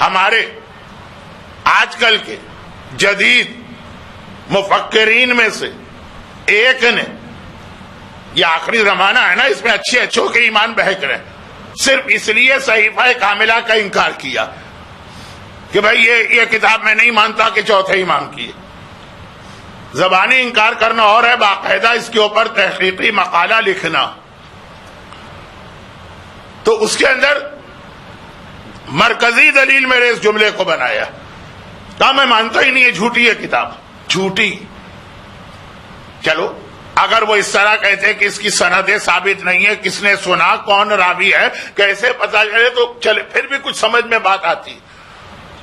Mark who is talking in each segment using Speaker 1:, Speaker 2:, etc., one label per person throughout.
Speaker 1: ہمارے آج کل کے جدید مفکرین میں سے ایک نے، یہ آخری زمانہ ہے نا، اس میں اچھے اچھوں کے ایمان بہک رہے، صرف اس لیے صحیفہ کاملہ کا انکار کیا کہ بھائی یہ کتاب میں نہیں مانتا کہ چوتھے امام کی ہے۔ زبانی انکار کرنا اور ہے، باقاعدہ اس کے اوپر تحقیقی مقالہ لکھنا۔ تو اس کے اندر مرکزی دلیل میرے اس جملے کو بنایا، کہا میں مانتا ہی نہیں ہے، جھوٹی ہے کتاب، جھوٹی۔ چلو اگر وہ اس طرح کہتے کہ اس کی سندیں ثابت نہیں ہے، کس نے سنا، کون راوی ہے، کیسے پتہ چلے، تو چلے پھر بھی کچھ سمجھ میں بات آتی۔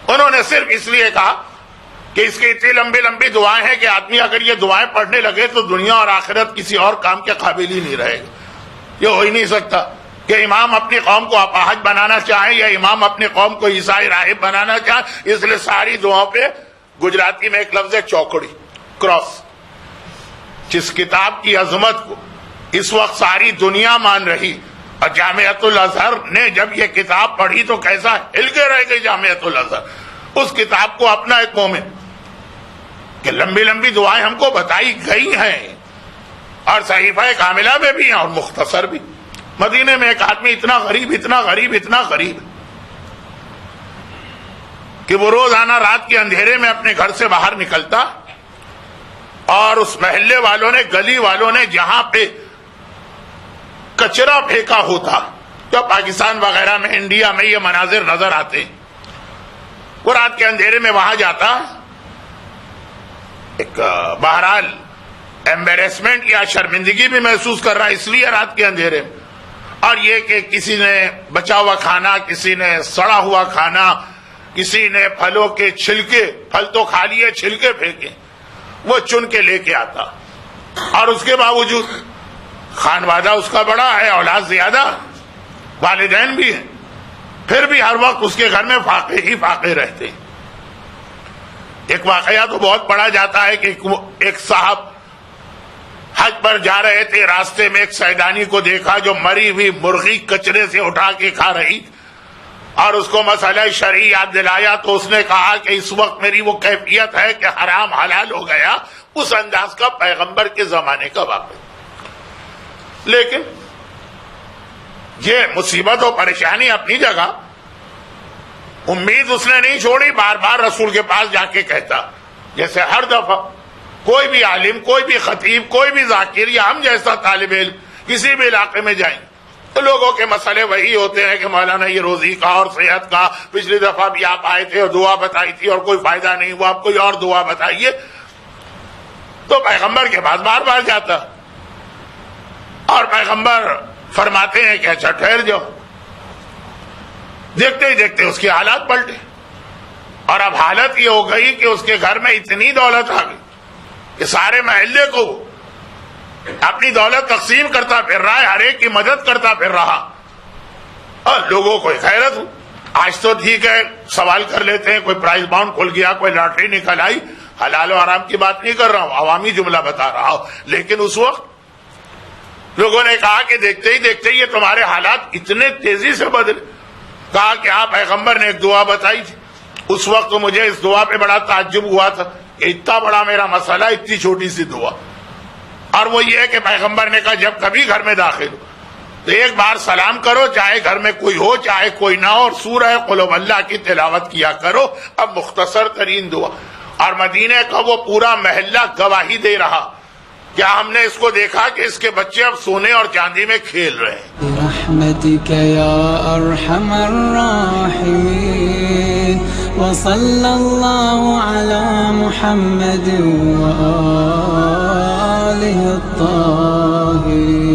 Speaker 1: انہوں نے صرف اس لیے کہا کہ اس کی اتنی لمبی لمبی دعائیں ہیں کہ آدمی اگر یہ دعائیں پڑھنے لگے تو دنیا اور آخرت کسی اور کام کے قابل ہی نہیں رہے گا۔ یہ ہو ہی نہیں سکتا کہ امام اپنی قوم کو اپاہج بنانا چاہیں یا امام اپنی قوم کو عیسائی راہب بنانا چاہیں، اس لیے ساری دعاؤں پہ گجراتی میں ایک لفظ ہے چوکڑی، کراس۔ جس کتاب کی عظمت کو اس وقت ساری دنیا مان رہی، اور جامعۃ الازہر نے جب یہ کتاب پڑھی تو کیسا ہل کے رہ گئی جامعۃ الازہر اس کتاب کو اپنا ایک مومن، کہ لمبی لمبی دعائیں ہم کو بتائی گئی ہیں، اور صحیفہ کاملہ میں بھی ہیں اور مختصر بھی۔ مدینے میں ایک آدمی اتنا غریب اتنا غریب اتنا غریب کہ وہ روزانہ رات کے اندھیرے میں اپنے گھر سے باہر نکلتا، اور اس محلے والوں نے، گلی والوں نے جہاں پہ کچرا پھینکا ہوتا، جو پاکستان وغیرہ میں، انڈیا میں یہ مناظر نظر آتے، وہ رات کے اندھیرے میں وہاں جاتا، ایک بہرحال ایمبیرسمنٹ یا شرمندگی بھی محسوس کر رہا اس لیے رات کے اندھیرے میں، اور یہ کہ کسی نے بچا ہوا کھانا، کسی نے سڑا ہوا کھانا، کسی نے پھلوں کے چھلکے، پھل تو کھا لیے، چھلکے پھینکے، وہ چن کے لے کے آتا، اور اس کے باوجود خانوادہ اس کا بڑا ہے، اولاد زیادہ، والدین بھی ہیں، پھر بھی ہر وقت اس کے گھر میں فاقے ہی فاقے رہتے۔ ایک واقعہ تو بہت پڑھا جاتا ہے کہ ایک صاحب حج پر جا رہے تھے، راستے میں ایک سیدانی کو دیکھا جو مری ہوئی مرغی کچرے سے اٹھا کے کھا رہی، اور اس کو مسئلہ شرعی یاد دلایا تو اس نے کہا کہ اس وقت میری وہ کیفیت ہے کہ حرام حلال ہو گیا، اس انداز کا پیغمبر کے زمانے کا واقعہ۔ لیکن یہ مصیبت و پریشانی اپنی جگہ، امید اس نے نہیں چھوڑی، بار بار رسول کے پاس جا کے کہتا، جیسے ہر دفعہ کوئی بھی عالم، کوئی بھی خطیب، کوئی بھی ذاکر یا ہم جیسا طالب علم کسی بھی علاقے میں جائیں تو لوگوں کے مسئلے وہی ہوتے ہیں کہ مولانا یہ روزی کا اور صحت کا، پچھلی دفعہ بھی آپ آئے تھے اور دعا بتائی تھی اور کوئی فائدہ نہیں ہوا، آپ کوئی اور دعا بتائیے۔ تو پیغمبر کے پاس بار بار جاتا، اور پیغمبر فرماتے ہیں کہ اچھا ٹھہر جاؤ۔ دیکھتے ہی دیکھتے اس کی حالات پلٹے، اور اب حالت یہ ہو گئی کہ اس کے گھر میں اتنی دولت آ گئی کہ سارے محلے کو اپنی دولت تقسیم کرتا پھر رہا ہے، ہر ایک کی مدد کرتا پھر رہا، اور لوگوں کو حیرت ہو۔ آج تو ٹھیک ہے سوال کر لیتے ہیں، کوئی پرائز باؤنڈ کھل گیا، کوئی لاٹری نکل آئی، حلال و حرام کی بات نہیں کر رہا ہوں، عوامی جملہ بتا رہا ہوں۔ لیکن اس وقت لوگوں نے کہا کہ دیکھتے ہی دیکھتے یہ تمہارے حالات اتنے تیزی سے بدلے۔ کہا کہ آپ پیغمبر نے ایک دعا بتائی تھی، اس وقت تو مجھے اس دعا پہ بڑا تعجب ہوا تھا کہ اتنا بڑا میرا مسئلہ، اتنی چھوٹی سی دعا۔ اور وہ یہ ہے کہ پیغمبر نے کہا جب کبھی گھر میں داخل ہو تو ایک بار سلام کرو، چاہے گھر میں کوئی ہو چاہے کوئی نہ ہو، اور سورہ قل هو اللہ کی تلاوت کیا کرو۔ اب مختصر ترین دعا، اور مدینے کا وہ پورا محلہ گواہی دے رہا، کیا ہم نے اس کو دیکھا کہ اس کے بچے اب سونے اور چاندی میں کھیل رہے ہیں۔
Speaker 2: برحمتک یا ارحم الراحمین، وصلی اللہ علی محمد وآلہ الطاہرین۔